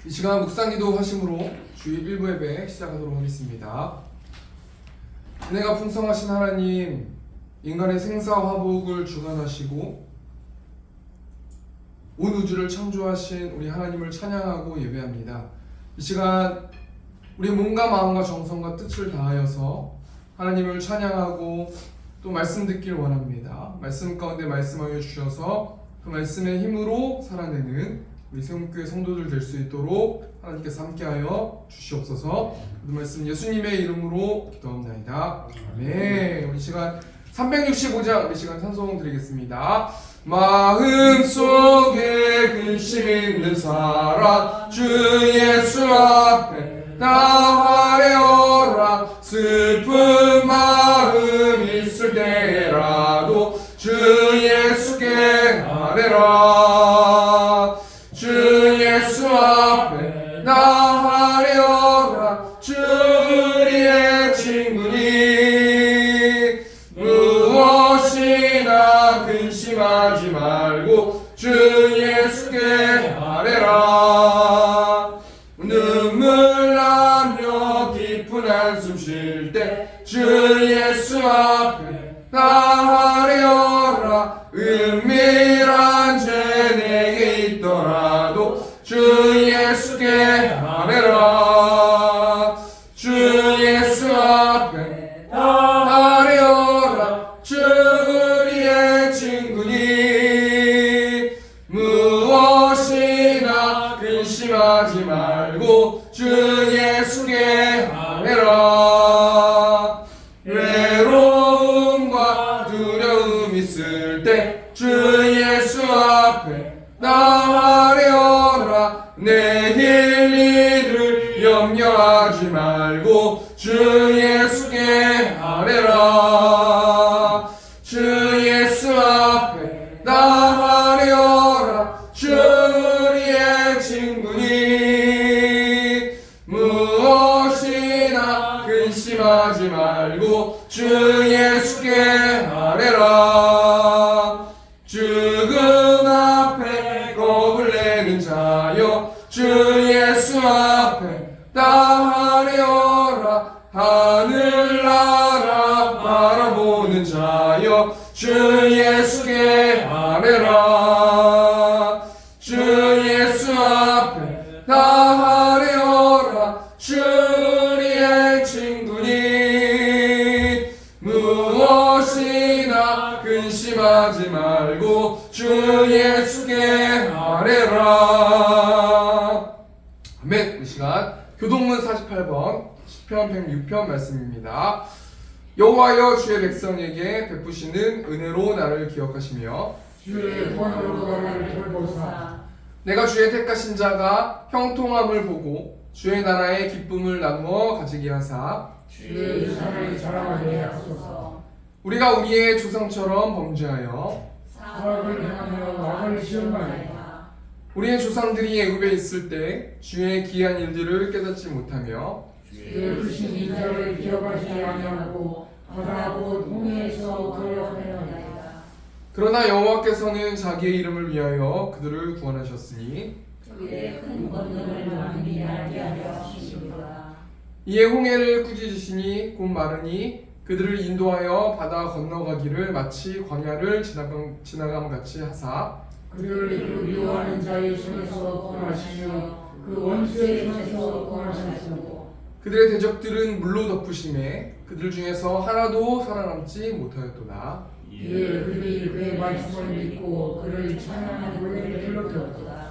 이 시간 묵상기도 하심으로 주일 1부 예배 시작하도록 하겠습니다. 은혜가 풍성하신 하나님, 인간의 생사화복을 주관하시고 온 우주를 창조하신 우리 하나님을 찬양하고 예배합니다. 이 시간 우리 몸과 마음과 정성과 뜻을 다하여서 하나님을 찬양하고 또 말씀 듣길 원합니다. 말씀 가운데 말씀하여 주셔서 그 말씀의 힘으로 살아내는 우리 세움교회 성도들 될 수 있도록 하나님께서 함께하여 주시옵소서. 그 말씀 예수님의 이름으로 기도합니다. 아멘. 우리 시간 365장 우리 시간 찬송 드리겠습니다. 마음속에 근심 있는 사람 주 예수 앞에 나아가려라. 슬픈 마음 있을 때라도 주 예수께 아뢰라. 주 예수 앞에 나아가려라. 주 우리의 친구니 무엇이나 근심하지 말고 주 예수께 아뢰라. 눈물 나며 깊은 한숨 쉴 때 주 예수 앞에 나아가려라. 은밀한 죄 내게 있더라도 주 예수께 아뢰라. 주 예수 앞에 아뢰어라. 주 우리의 친구니 무엇이나 근심하지 말고 주 예수께 아뢰라. 외로움과 두려움 있을 때 주 예수 앞에 나아가려라. 내일 일을 염려하지 말고 주 예수께 아뢰라. 주 예수 앞에 나아가려라. 주 우리의 친구니 무엇이나 근심하지 말고 주 예수께 아뢰라. 죽음 앞에 겁을 내는 자여 주 예수 앞에 나아가려라. 하늘나라 바라보는 자여 주 예수께 아뢰라. 주 예수 앞에 나아가려라. 주 우리의 친구니 무엇이나 근심하지 말고 주 예수께 아뢰라. 아멘. 이 시간 교동문 48번 시편 106편 말씀입니다. 여호와여 주의 백성에게 베푸시는 은혜로 나를 기억하시며 주의 권으로 나를 돌보사. 내가 주의 택하신 자가 형통함을 보고 주의 나라의 기쁨을 나누어 가지게 하사 주의 유산을 자랑하게 하소서. 우리가 우리의 조상처럼 범죄하여 사악을 행하며 왕을 시험하여 우리의 조상들이 애굽에 있을 때 주의 기이한 일들을 깨닫지 못하며 주의 크신 인자를 기억하지 아니하고 바다하고 동해에서 거역하였나이다. 그러나 여호와께서는 자기의 이름을 위하여 그들을 구원하셨으니 그의 큰 권능을 만민이 알게 하려 하시니라. 이에 홍해를 꾸짖으시니 곧 마르니 그들을 인도하여 바다 건너가기를 마치 광야를 지나감 같이 하사 그들을 그 미워하는 자의 손에서 구원하시며 그 원수의 손에서 구원하시고 그들의 대적들은 물로 덮으심에 그들 중에서 하나도 살아남지 못하였도다. 이에 그들이 그의 말씀을 믿고 그를 찬양하는 노래를 불렀도다.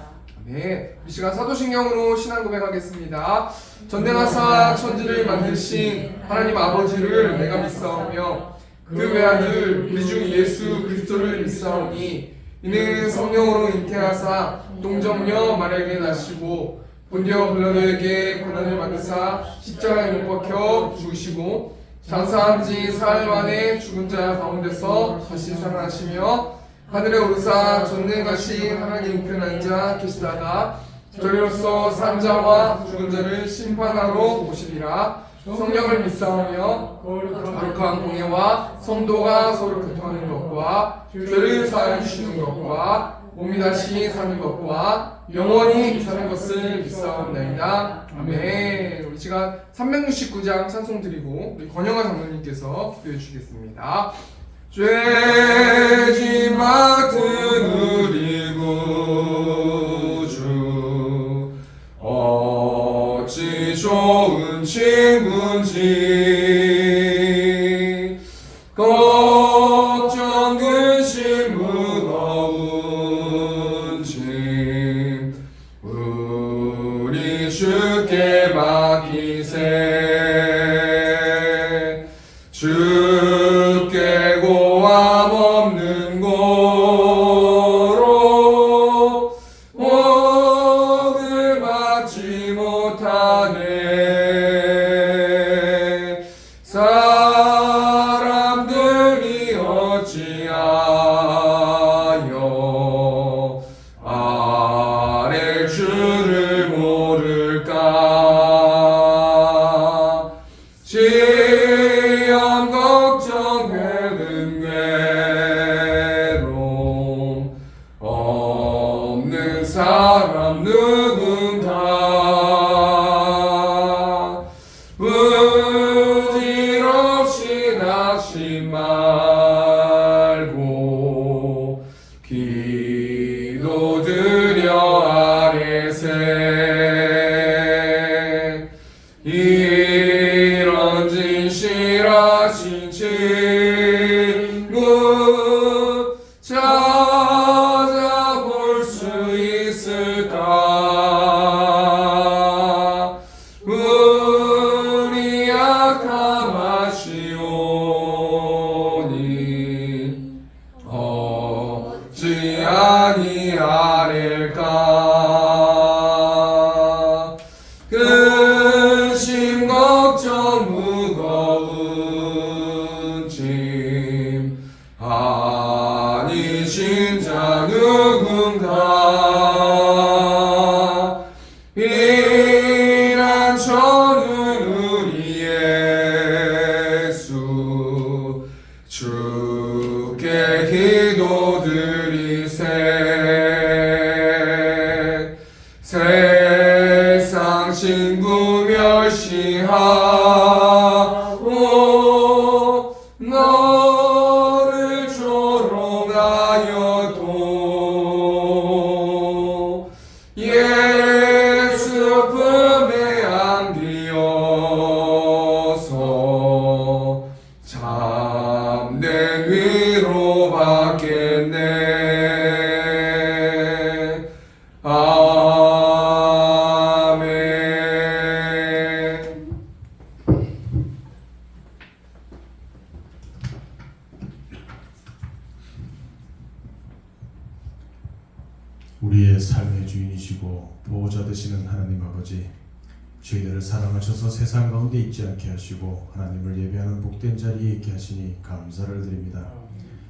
네, 이 시간 사도신경으로 신앙 고백하겠습니다. 전능하사 천지를 만드신 하나님 아버지를 내가 믿사오며 그 외아들 우리 주 예수 그리스도를 믿사오니 이는 성령으로 잉태하사 동정녀 마리아에게 나시고 본디오 빌라도에게 고난을 받으사 십자가에 못 박혀 죽으시고 장사한 지 사흘 만에 죽은 자 가운데서 다시 살아나시며 하늘에 오르사 전능하신 하나님 우편 앉아 계시다가 저리로서 산 자와 죽은 자를 심판하러 오시리라. 성령을 믿사오며 거룩한 공예와 성도가 서로 교통하는 것과 죄를 사하여 주시는 것과 몸이 다시 사는 것과 영원히 사는 것을 믿사옵나이다. 아멘. 우리 시간 369장 찬송 드리고 우리 권영아 장로님께서 기도해 주시겠습니다. 죄짐 맡은 우리 구주 어찌 좋은 친구인지 걱정 근심 무거운 짐 우리 주께 맡기세 주께 고함 없는 고로 복을 받지 못하네 사람들이 어찌하여 아랠 줄을 모를까 시험 걱정 괴는 괴로움 없는 사람 누군가 부질없이 낙심 말고 기도드려 아뢰세 이런 진실하신 친구 찾아볼 수 있을까 우리 약함하시오니 어찌 아니하릴까 근심 걱정 무거운 짐 아니신 자 누군가 피난처는 우리 예수 주께 기도드리세 세상 친구 멸시하고 너를 조롱하여도 예수 품에 안기어서 참된 위로 받겠네 아멘. 우리의 삶의 주인이시고 보호자 되시는 하나님 아버지, 저희들을 사랑하셔서 세상 가운데 있지 않게 하시고 하나님을 예배하는 복된 자리에 있게 하시니 감사를 드립니다.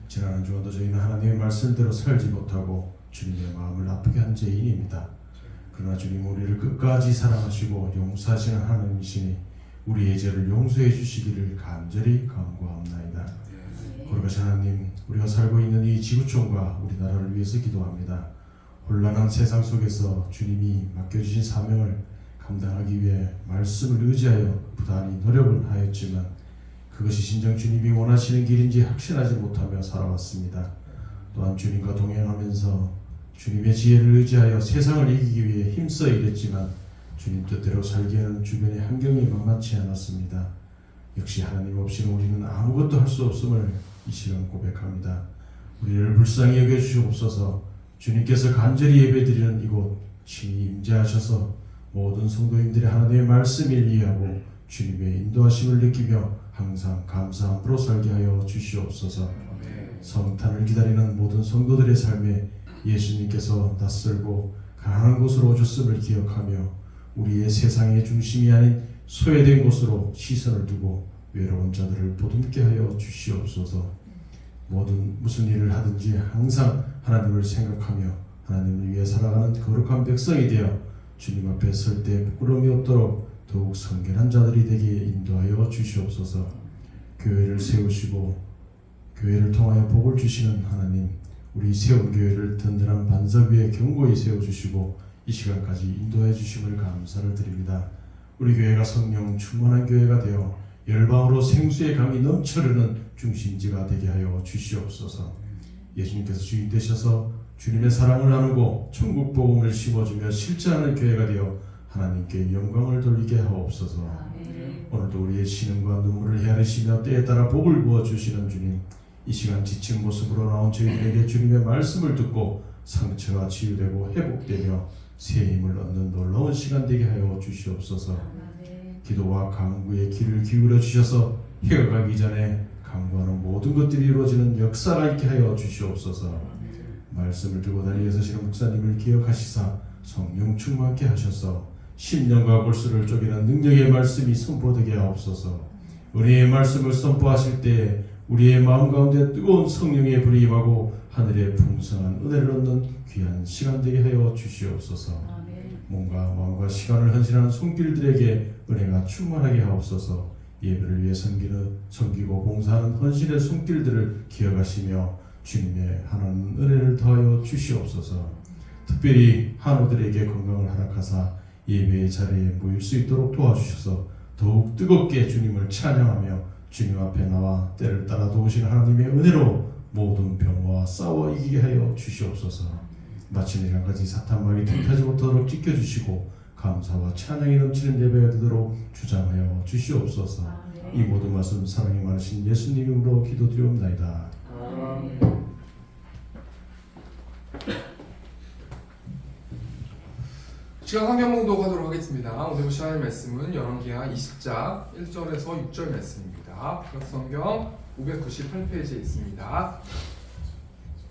지난 한 주간도 저희는 하나님의 말씀대로 살지 못하고 주님의 마음을 아프게 한 죄인입니다. 그러나 주님 우리를 끝까지 사랑하시고 용서하시는 하나님이시니 우리의 죄를 용서해 주시기를 간절히 간구하옵나이다. 거룩하신 하나님, 우리가 살고 있는 이 지구촌과 우리나라를 위해서 기도합니다. 혼란한 세상 속에서 주님이 맡겨주신 사명을 감당하기 위해 말씀을 의지하여 부단히 노력을 하였지만 그것이 진정 주님이 원하시는 길인지 확신하지 못하며 살아왔습니다. 또한 주님과 동행하면서 주님의 지혜를 의지하여 세상을 이기기 위해 힘써 일했지만 주님 뜻대로 살기에는 주변의 환경이 만만치 않았습니다. 역시 하나님 없이는 우리는 아무것도 할 수 없음을 이 시간 고백합니다. 우리를 불쌍히 여겨주시옵소서. 주님께서 간절히 예배드리는 이곳 친히 임재하셔서 모든 성도님들이 하나님의 말씀을 이해하고 주님의 인도하심을 느끼며 항상 감사함으로 살게 하여 주시옵소서. 성탄을 기다리는 모든 성도들의 삶에 예수님께서 낯설고 가난한 곳으로 오셨음을 기억하며 우리의 세상의 중심이 아닌 소외된 곳으로 시선을 두고 외로운 자들을 보듬게 하여 주시옵소서. 무슨 일을 하든지 항상 하나님을 생각하며 하나님을 위해 살아가는 거룩한 백성이 되어 주님 앞에 설 때 부끄러움이 없도록 더욱 성결한 자들이 되게 인도하여 주시옵소서. 교회를 세우시고 교회를 통하여 복을 주시는 하나님, 우리 세운 교회를 든든한 반석 위에 견고히 세워주시고 이 시간까지 인도해 주심을 감사를 드립니다. 우리 교회가 성령 충만한 교회가 되어 열방으로 생수의 강이 넘쳐흐르는 중심지가 되게 하여 주시옵소서. 예수님께서 주인 되셔서 주님의 사랑을 나누고 천국 복음을 심어주며 실천하는 교회가 되어 하나님께 영광을 돌리게 하옵소서. 오늘도 우리의 신음과 눈물을 헤아리시며 때에 따라 복을 부어주시는 주님, 이 시간 지친 모습으로 나온 저희들에게 주님의 말씀을 듣고 상처가 치유되고 회복되며 새 힘을 얻는 놀라운 시간 되게 하여 주시옵소서. 기도와 간구에 귀를 기울여 주셔서 해가 가기 전에 간구하는 모든 것들이 이루어지는 역사가 있게 하여 주시옵소서. 말씀을 들고 다니며 서시는 목사님을 기억하시사 성령 충만케 하셔서 심령과 골수를 쪼개는 능력의 말씀이 선포되게 하옵소서. 은혜의 말씀을 선포하실 때 우리의 마음 가운데 뜨거운 성령의 불이 임하고 하늘의 풍성한 은혜를 얻는 귀한 시간 되게 하여 주시옵소서. 몸과 마음과 시간을 헌신하는 손길들에게 은혜가 충만하게 하옵소서. 예배를 위해 섬기고 봉사하는 헌신의 손길들을 기억하시며 주님의 하나님 은혜를 더하여 주시옵소서. 특별히 한우들에게 건강을 허락하사 예배의 자리에 모일 수 있도록 도와주셔서 더욱 뜨겁게 주님을 찬양하며 주님 앞에 나와 때를 따라 도우신 하나님의 은혜로 모든 병과 싸워 이기게 하여 주시옵소서. 마침내 이날까지 사탄마귀 택하지 못하도록 지켜주시고 감사와 찬양이 넘치는 예배가 되도록 주장하여 주시옵소서. 이 모든 말씀 사랑이 많으신 예수님 이름으로 기도드리옵나이다. 시간 성경 봉독하도록 하겠습니다. 오늘 보실 말씀은 열왕기하 20장 1절에서 6절 말씀입니다. 성경 598페이지에 있습니다.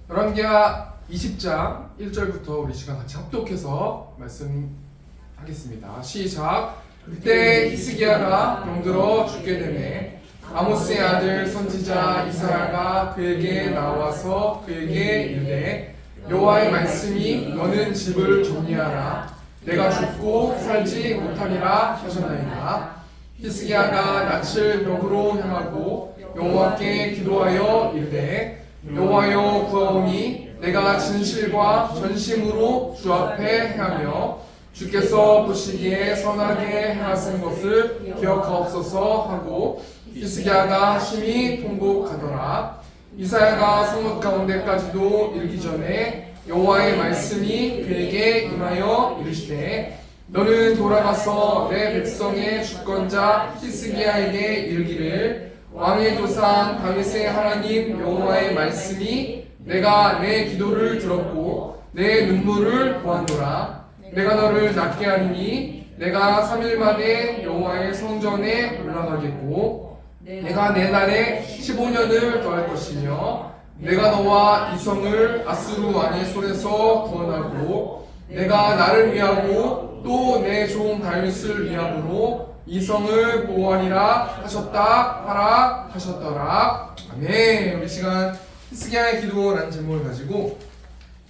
열왕기하 20장 1절부터 우리 시간 같이 합독해서 말씀하겠습니다. 시작. 그때 히스기야가 병들어 죽게 되매 아모스의 아들 선지자 이사야가 그에게 나와서 그에게 이르되 여호와의 말씀이 너는 집을 정리하라. 내가 죽고 살지 못하리라 하셨나이다. 히스기야가 낯을 벽으로 향하고 여호와께 기도하여 이르되 여호와여 구하오니 내가 진실과 전심으로 주 앞에 행하며 주께서 보시기에 선하게 행하신 것을 기억하옵소서 하고 히스기야가 심히 통곡하더라. 이사야가 성읍 가운데까지도 이르기 전에 여호와의 말씀이 그에게 임하여 이르시되 너는 돌아가서 내 백성의 주권자 히스기야에게 이르기를 왕의 조상 다윗의 하나님 여호와의 말씀이 내가 내 기도를 들었고 내 눈물을 보았노라. 내가 너를 낫게 하리니 내가 3일 만에 여호와의 성전에 올라가겠고 내가 내 날에 15년을 더할 것이며 내가 너와 이 성을 아수르 왕의 손에서 구원하고 내가 나를 위하고 또 내 종 다윗을 위함으로 이 성을 보호하리라 하셨다 하셨더라. 아멘. 우리 시간 히스기야의 기도라는 제목을 가지고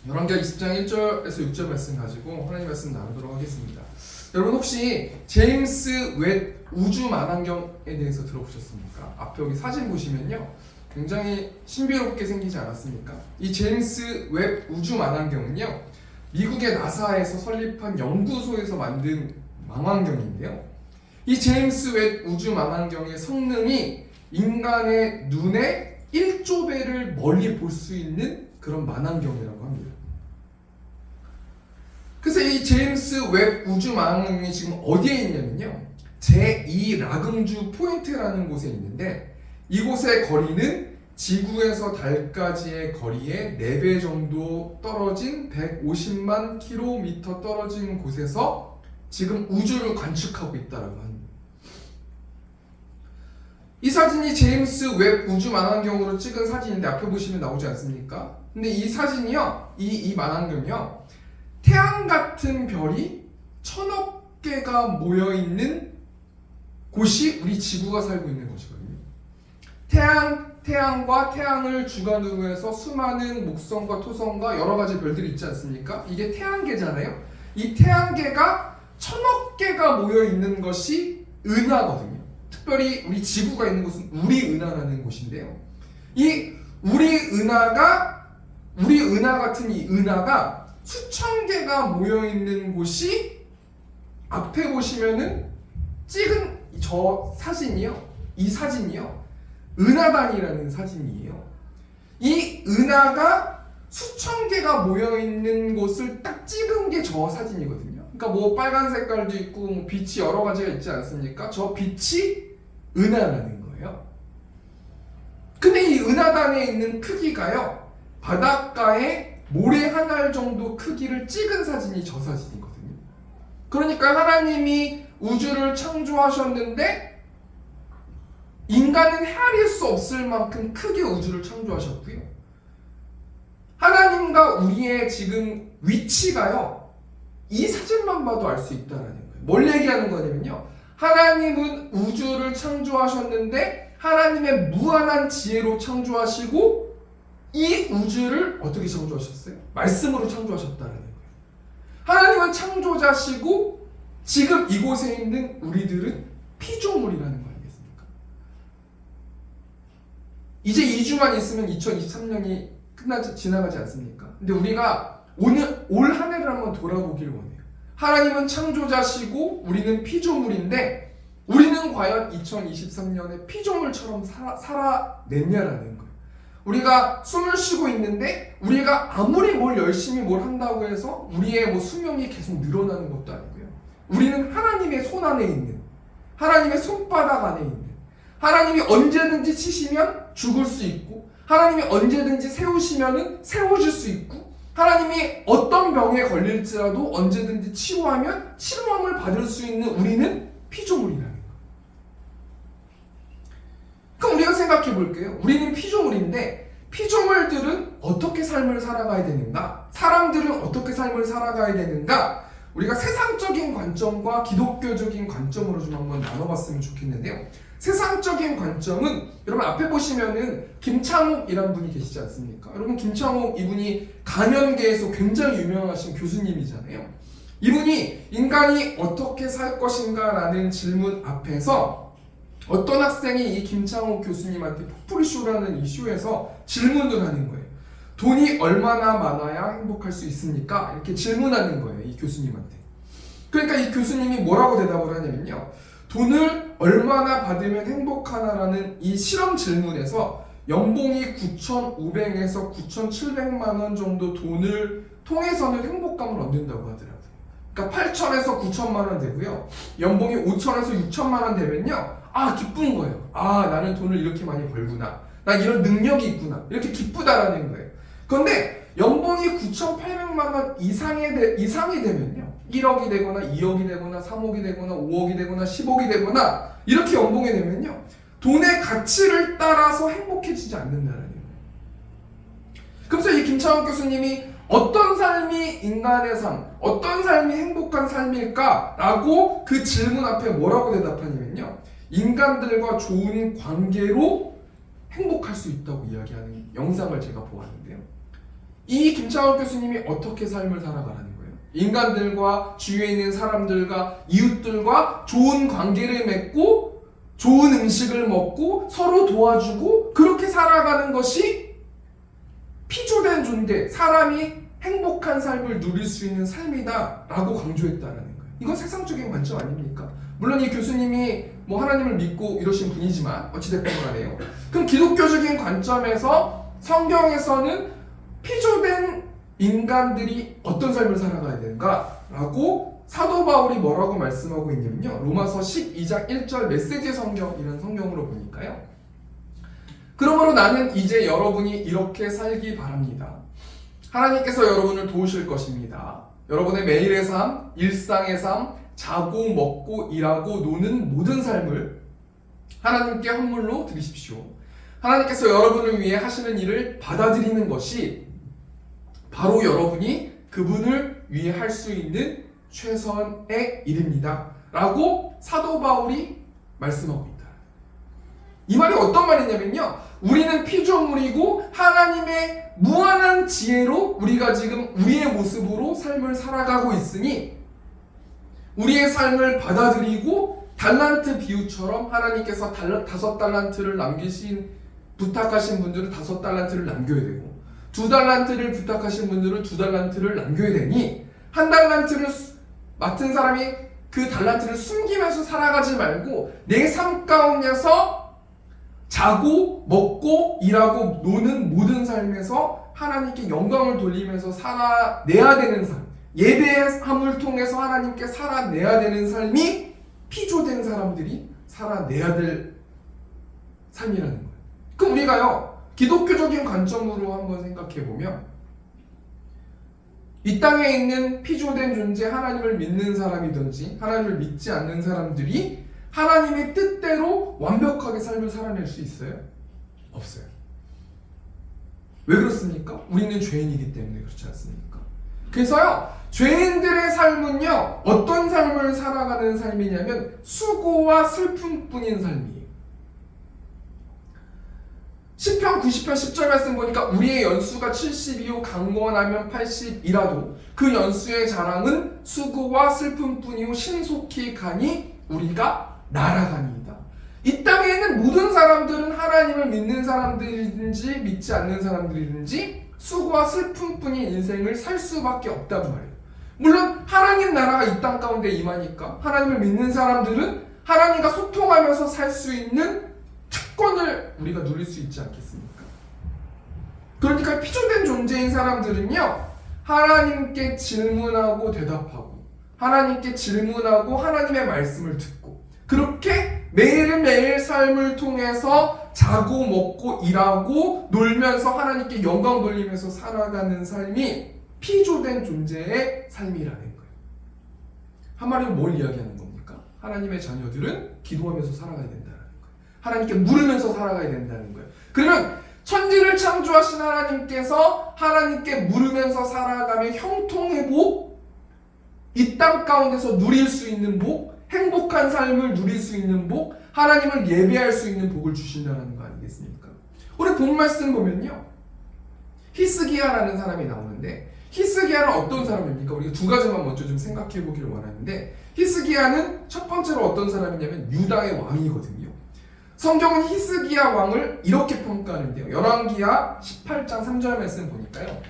열왕기하 20장 1절에서 6절 말씀 가지고 하나님 말씀 나누도록 하겠습니다. 여러분 혹시 제임스 웹 우주 만환경에 대해서 들어보셨습니까? 앞에 여기 사진 보시면요 굉장히 신비롭게 생기지 않았습니까? 이 제임스 웹 우주 망원경은요 미국의 나사에서 설립한 연구소에서 만든 망원경인데요, 이 제임스 웹 우주 망원경의 성능이 인간의 눈의 1조 배를 멀리 볼 수 있는 그런 망원경이라고 합니다. 그래서 이 제임스 웹 우주 망원경이 지금 어디에 있냐면요 제2 라금주 포인트라는 곳에 있는데, 이곳의 거리는 지구에서 달까지의 거리의 4배 정도 떨어진 150만 킬로미터 떨어진 곳에서 지금 우주를 관측하고 있다고 합니다. 이 사진이 제임스 웹 우주 망원경으로 찍은 사진인데 앞에 보시면 나오지 않습니까? 근데 이 사진이요, 이 망원경이요, 태양 같은 별이 1000억 개가 모여 있는 곳이 우리 지구가 살고 있는 곳이거든요. 태양과 태양을 주관으로 해서 수많은 목성과 토성과 여러 가지 별들이 있지 않습니까? 이게 태양계잖아요. 이 태양계가 천억 개가 모여 있는 것이 은하거든요. 특별히 우리 지구가 있는 곳은 우리 은하라는 곳인데요. 이 우리 은하 같은 이 은하가 수천 개가 모여 있는 곳이 앞에 보시면은 찍은 저 사진이요. 이 사진이요. 은하단이라는 사진이에요. 이 은하가 수천 개가 모여 있는 곳을 딱 찍은 게 저 사진이거든요. 그러니까 뭐 빨간 색깔도 있고 뭐 빛이 여러 가지가 있지 않습니까? 저 빛이 은하라는 거예요. 근데 이 은하단에 있는 크기가요, 바닷가에 모래 한 알 정도 크기를 찍은 사진이 저 사진이거든요. 그러니까 하나님이 우주를 창조하셨는데 인간은 헤아릴 수 없을 만큼 크게 우주를 창조하셨고요. 하나님과 우리의 지금 위치가요, 이 사진만 봐도 알 수 있다는 거예요. 뭘 얘기하는 거냐면요, 하나님은 우주를 창조하셨는데 하나님의 무한한 지혜로 창조하시고 이 우주를 어떻게 창조하셨어요? 말씀으로 창조하셨다는 거예요. 하나님은 창조자시고 지금 이곳에 있는 우리들은 피조물이라는 거 아니겠습니까? 이제 2주만 있으면 2023년이 지나가지 않습니까? 근데 우리가 올 한 해를 한번 돌아보길 원해요. 하나님은 창조자시고 우리는 피조물인데 우리는 과연 2023년에 피조물처럼 살아냈냐라는 거예요. 우리가 숨을 쉬고 있는데 우리가 아무리 뭘 열심히 뭘 한다고 해서 우리의 뭐 수명이 계속 늘어나는 것도 아니고요. 우리는 하나님의 손 안에 있는, 하나님의 손바닥 안에 있는, 하나님이 언제든지 치시면 죽을 수 있고 하나님이 언제든지 세우시면은 세워질 수 있고 하나님이 어떤 병에 걸릴지라도 언제든지 치료하면 치료함을 받을 수 있는 우리는 피조물이라는 거예요. 그럼 우리가 생각해 볼게요. 우리는 피조물인데 피조물들은 어떻게 삶을 살아가야 되는가? 사람들은 어떻게 삶을 살아가야 되는가? 우리가 세상적인 관점과 기독교적인 관점으로 좀 한번 나눠봤으면 좋겠는데요. 세상적인 관점은 여러분 앞에 보시면은 김창옥이라는 분이 계시지 않습니까? 여러분 김창옥 이분이 간현계에서 굉장히 유명하신 교수님이잖아요. 이분이 인간이 어떻게 살 것인가 라는 질문 앞에서 어떤 학생이 이 김창옥 교수님한테 포프리쇼라는 이 쇼에서 질문을 하는 거예요. 돈이 얼마나 많아야 행복할 수 있습니까? 이렇게 질문하는 거예요, 이 교수님한테. 그러니까 이 교수님이 뭐라고 대답을 하냐면요, 돈을 얼마나 받으면 행복하나라는 이 실험 질문에서 연봉이 9,500에서 9,700만 원 정도 돈을 통해서는 행복감을 얻는다고 하더라고요. 그러니까 8,000에서 9,000만 원 되고요, 연봉이 5,000에서 6,000만 원 되면요, 아 기쁜 거예요. 아 나는 돈을 이렇게 많이 벌구나, 나 이런 능력이 있구나, 이렇게 기쁘다라는 거예요. 그런데 연봉이 9,800만 원 이상이 되면요, 1억이 되거나 2억이 되거나 3억이 되거나 5억이 되거나 10억이 되거나 이렇게 연봉이 되면요, 돈의 가치를 따라서 행복해지지 않는다는 거예요. 그래서 이 김창옥 교수님이 어떤 삶이 인간의 삶, 어떤 삶이 행복한 삶일까라고 그 질문 앞에 뭐라고 대답하냐면요, 인간들과 좋은 관계로 행복할 수 있다고 이야기하는 영상을 제가 보았는데요. 이 김창옥 교수님이 어떻게 삶을 살아가라는 거예요? 인간들과 주위에 있는 사람들과 이웃들과 좋은 관계를 맺고 좋은 음식을 먹고 서로 도와주고 그렇게 살아가는 것이 피조된 존재, 사람이 행복한 삶을 누릴 수 있는 삶이다 라고 강조했다는 거예요. 이건 세상적인 관점 아닙니까? 물론 이 교수님이 뭐 하나님을 믿고 이러신 분이지만 어찌됐건 간에요. 그럼 기독교적인 관점에서 성경에서는 피조된 인간들이 어떤 삶을 살아가야 되는가 라고 사도 바울이 뭐라고 말씀하고 있냐면요, 로마서 12장 1절 메시지 성경이라는 성경으로 보니까요, 그러므로 나는 이제 여러분이 이렇게 살기 바랍니다. 하나님께서 여러분을 도우실 것입니다. 여러분의 매일의 삶, 일상의 삶, 자고 먹고 일하고 노는 모든 삶을 하나님께 헌물로 드리십시오. 하나님께서 여러분을 위해 하시는 일을 받아들이는 것이 바로 여러분이 그분을 위해 할 수 있는 최선의 일입니다 라고 사도 바울이 말씀하고 있다. 이 말이 어떤 말이냐면요, 우리는 피조물이고 하나님의 무한한 지혜로 우리가 지금 우리의 모습으로 삶을 살아가고 있으니 우리의 삶을 받아들이고 달란트 비유처럼 하나님께서 5달란트를 부탁하신 분들은 5달란트를 남겨야 되고 2달란트를 부탁하신 분들은 2달란트를 남겨야 되니 1달란트를 맡은 사람이 그 달란트를 숨기면서 살아가지 말고 내 삶 가운데서 자고 먹고 일하고 노는 모든 삶에서 하나님께 영광을 돌리면서 살아내야 되는 삶, 예배함을 통해서 하나님께 살아내야 되는 삶이 피조된 사람들이 살아내야 될 삶이라는 거예요. 그럼 우리가요, 기독교적인 관점으로 한번 생각해 보면 이 땅에 있는 피조된 존재, 하나님을 믿는 사람이든지 하나님을 믿지 않는 사람들이 하나님의 뜻대로 완벽하게 삶을 살아낼 수 있어요? 없어요. 왜 그렇습니까? 우리는 죄인이기 때문에 그렇지 않습니까? 그래서요, 죄인들의 삶은요, 어떤 삶을 살아가는 삶이냐면 수고와 슬픔뿐인 삶이에요. 시편 90편 10절 말씀 보니까 우리의 연수가 70이요 강건하면 80이라도 그 연수의 자랑은 수고와 슬픔뿐이요 신속히 가니 우리가 날아가니이다. 이 땅에 있는 모든 사람들은 하나님을 믿는 사람들이든지 믿지 않는 사람들이든지 수고와 슬픔뿐인 인생을 살 수밖에 없단 말이에요. 물론 하나님 나라가 이 땅 가운데 임하니까 하나님을 믿는 사람들은 하나님과 소통하면서 살 수 있는 특권을 우리가 누릴 수 있지 않겠습니까? 그러니까 피조된 존재인 사람들은요, 하나님께 질문하고 대답하고 하나님께 질문하고 하나님의 말씀을 듣고 그렇게 매일매일 삶을 통해서 자고 먹고 일하고 놀면서 하나님께 영광 돌리면서 살아가는 삶이 피조된 존재의 삶이라는 거예요. 한마디로 뭘 이야기하는 겁니까? 하나님의 자녀들은 기도하면서 살아가야 된다는 거예요. 하나님께 물으면서 살아가야 된다는 거예요. 그러면 천지를 창조하신 하나님께서 하나님께 물으면서 살아가며 형통의 복, 이 땅 가운데서 누릴 수 있는 복, 행복한 삶을 누릴 수 있는 복, 하나님을 예배할 수 있는 복을 주신다는 거 아니겠습니까? 우리 본 말씀 보면요, 히스기야라는 사람이 나오는데 히스기야는 어떤 사람입니까? 우리가 두 가지만 먼저 좀 생각해 보기를 원하는데, 히스기야는 첫 번째로 어떤 사람이냐면 유다의 왕이거든요. 성경은 히스기야 왕을 이렇게 평가하는데요. 열왕기하 18장 3절 말씀 보니까요,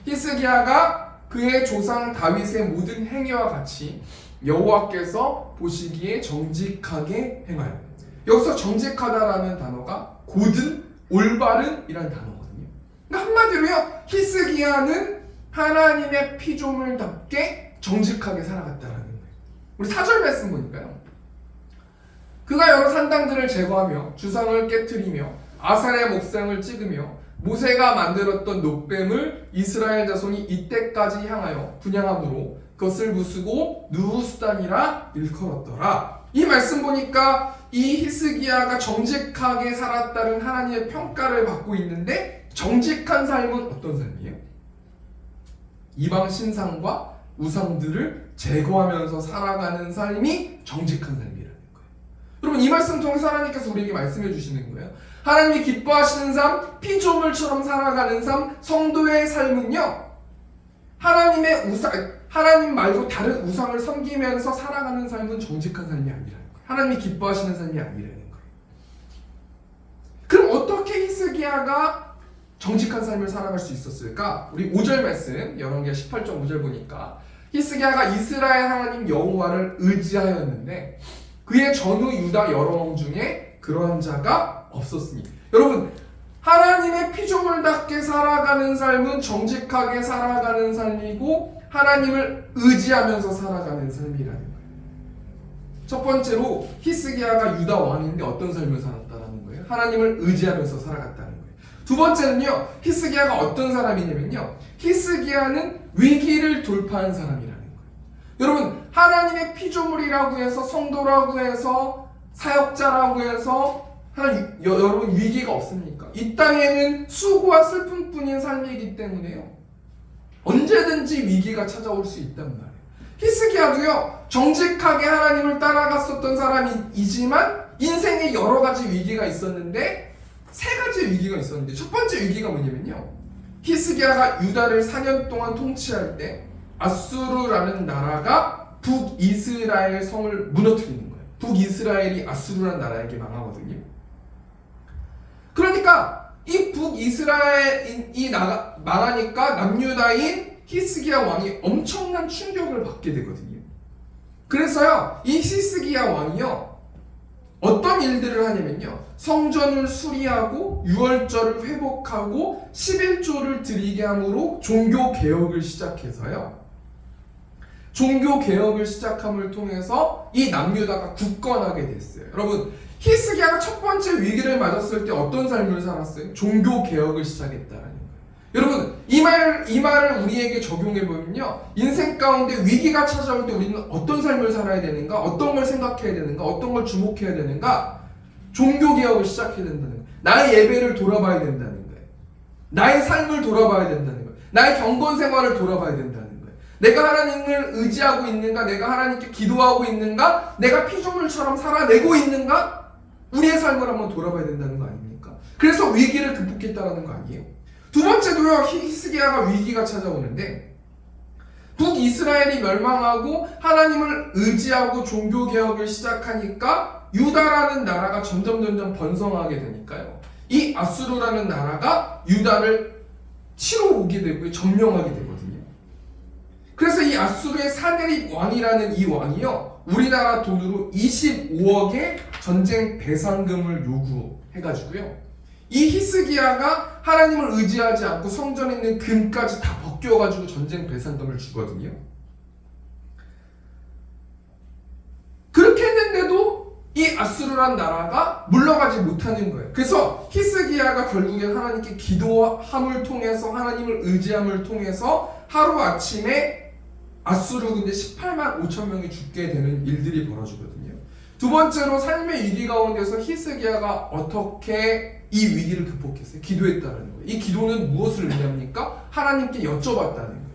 히스기야가 그의 조상 다윗의 모든 행위와 같이 여호와께서 보시기에 정직하게 행하여. 여기서 정직하다라는 단어가 고든, 올바른이라는 단어거든요. 그러니까 한마디로요, 히스기야는 하나님의 피조물답게 정직하게 살아갔다라는 거예요. 우리 4절 말씀 보니까요, 그가 여러 산당들을 제거하며 주상을 깨트리며 아산의 목상을 찍으며 모세가 만들었던 놋뱀을 이스라엘 자손이 이때까지 향하여 분향함으로 그것을 부수고 누후수단이라 일컬었더라. 이 말씀 보니까 이 히스기야가 정직하게 살았다는 하나님의 평가를 받고 있는데, 정직한 삶은 어떤 삶이에요? 이방 신상과 우상들을 제거하면서 살아가는 삶이 정직한 삶이라는 거예요. 여러분, 이 말씀 통해서 하나님께서 우리에게 말씀해 주시는 거예요. 하나님이 기뻐하시는 삶, 피조물처럼 살아가는 삶, 성도의 삶은요, 하나님 말고 다른 우상을 섬기면서 살아가는 삶은 정직한 삶이 아니라는 거예요. 하나님이 기뻐하시는 삶이 아니라는 거예요. 그럼 어떻게 히스기야가 정직한 삶을 살아갈 수 있었을까? 우리 5절 말씀, 열왕기하 18장 5절 보니까 히스기야가 이스라엘 하나님 여호와를 의지하였는데 그의 전후 유다 여러 왕 중에 그러한 자가 없었으니. 여러분, 하나님의 피조물답게 살아가는 삶은 정직하게 살아가는 삶이고 하나님을 의지하면서 살아가는 삶이라는 거예요. 첫 번째로 히스기야가 유다 왕인데 어떤 삶을 살았다는 거예요? 하나님을 의지하면서 살아갔다는 거예요. 두 번째는요, 히스기야가 어떤 사람이냐면요, 히스기야는 위기를 돌파한 사람이라는 거예요. 여러분, 하나님의 피조물이라고 해서, 성도라고 해서, 사역자라고 해서 여러분 위기가 없습니까? 이 땅에는 수고와 슬픔뿐인 삶이기 때문에요, 언제든지 위기가 찾아올 수 있단 말이에요. 히스기야도요, 정직하게 하나님을 따라갔었던 사람이지만 인생에 여러 가지 위기가 있었는데, 세 가지 위기가 있었는데, 첫 번째 위기가 뭐냐면요, 히스기야가 유다를 4년 동안 통치할 때 아수르라는 나라가 북이스라엘 성을 무너뜨리는 거예요. 북이스라엘이 아수르라는 나라에게 망하거든요. 그러니까 이 북이스라엘이 망하니까 남유다인 히스기야 왕이 엄청난 충격을 받게 되거든요. 그래서요, 이 히스기야 왕이요, 어떤 일들을 하냐면요, 성전을 수리하고 유월절을 회복하고 11조를 드리게 함으로 종교개혁을 시작해서요, 종교개혁을 시작함을 통해서 이 남유다가 굳건하게 됐어요. 여러분, 히스기야가 첫 번째 위기를 맞았을 때 어떤 삶을 살았어요? 종교개혁을 시작했다라는 거예요. 여러분, 이 말을 우리에게 적용해보면요, 인생 가운데 위기가 찾아올 때 우리는 어떤 삶을 살아야 되는가, 어떤 걸 생각해야 되는가, 어떤 걸 주목해야 되는가, 종교개혁을 시작해야 된다는 거예요. 나의 예배를 돌아봐야 된다는 거예요. 나의 삶을 돌아봐야 된다는 거예요. 나의 경건생활을 돌아봐야 된다는 거예요. 내가 하나님을 의지하고 있는가, 내가 하나님께 기도하고 있는가, 내가 피조물처럼 살아내고 있는가, 우리의 삶을 한번 돌아봐야 된다는 거 아닙니까? 그래서 위기를 극복했다는 거 아니에요? 두 번째도요, 히스기야가 위기가 찾아오는데, 북이스라엘이 멸망하고 하나님을 의지하고 종교개혁을 시작하니까 유다라는 나라가 점점 번성하게 되니까요, 이 아수르라는 나라가 유다를 치러 오게 되고 점령하게 되거든요. 그래서 이 아수르의 사네립 왕이라는 이 왕이요, 우리나라 돈으로 25억의 전쟁 배상금을 요구해가지고요, 이 히스기야가 하나님을 의지하지 않고 성전에 있는 금까지 다 벗겨가지고 전쟁 배상금을 주거든요. 그렇게 했는데도 이 아수르란 나라가 물러가지 못하는 거예요. 그래서 히스기야가 결국엔 하나님께 기도함을 통해서, 하나님을 의지함을 통해서 하루아침에 아수르 군대 18만 5천 명이 죽게 되는 일들이 벌어지거든요. 두 번째로 삶의 위기 가운데서 히스기야가 어떻게 이 위기를 극복했어요? 기도했다는 거예요. 이 기도는 무엇을 의미합니까? 하나님께 여쭤봤다는 거예요.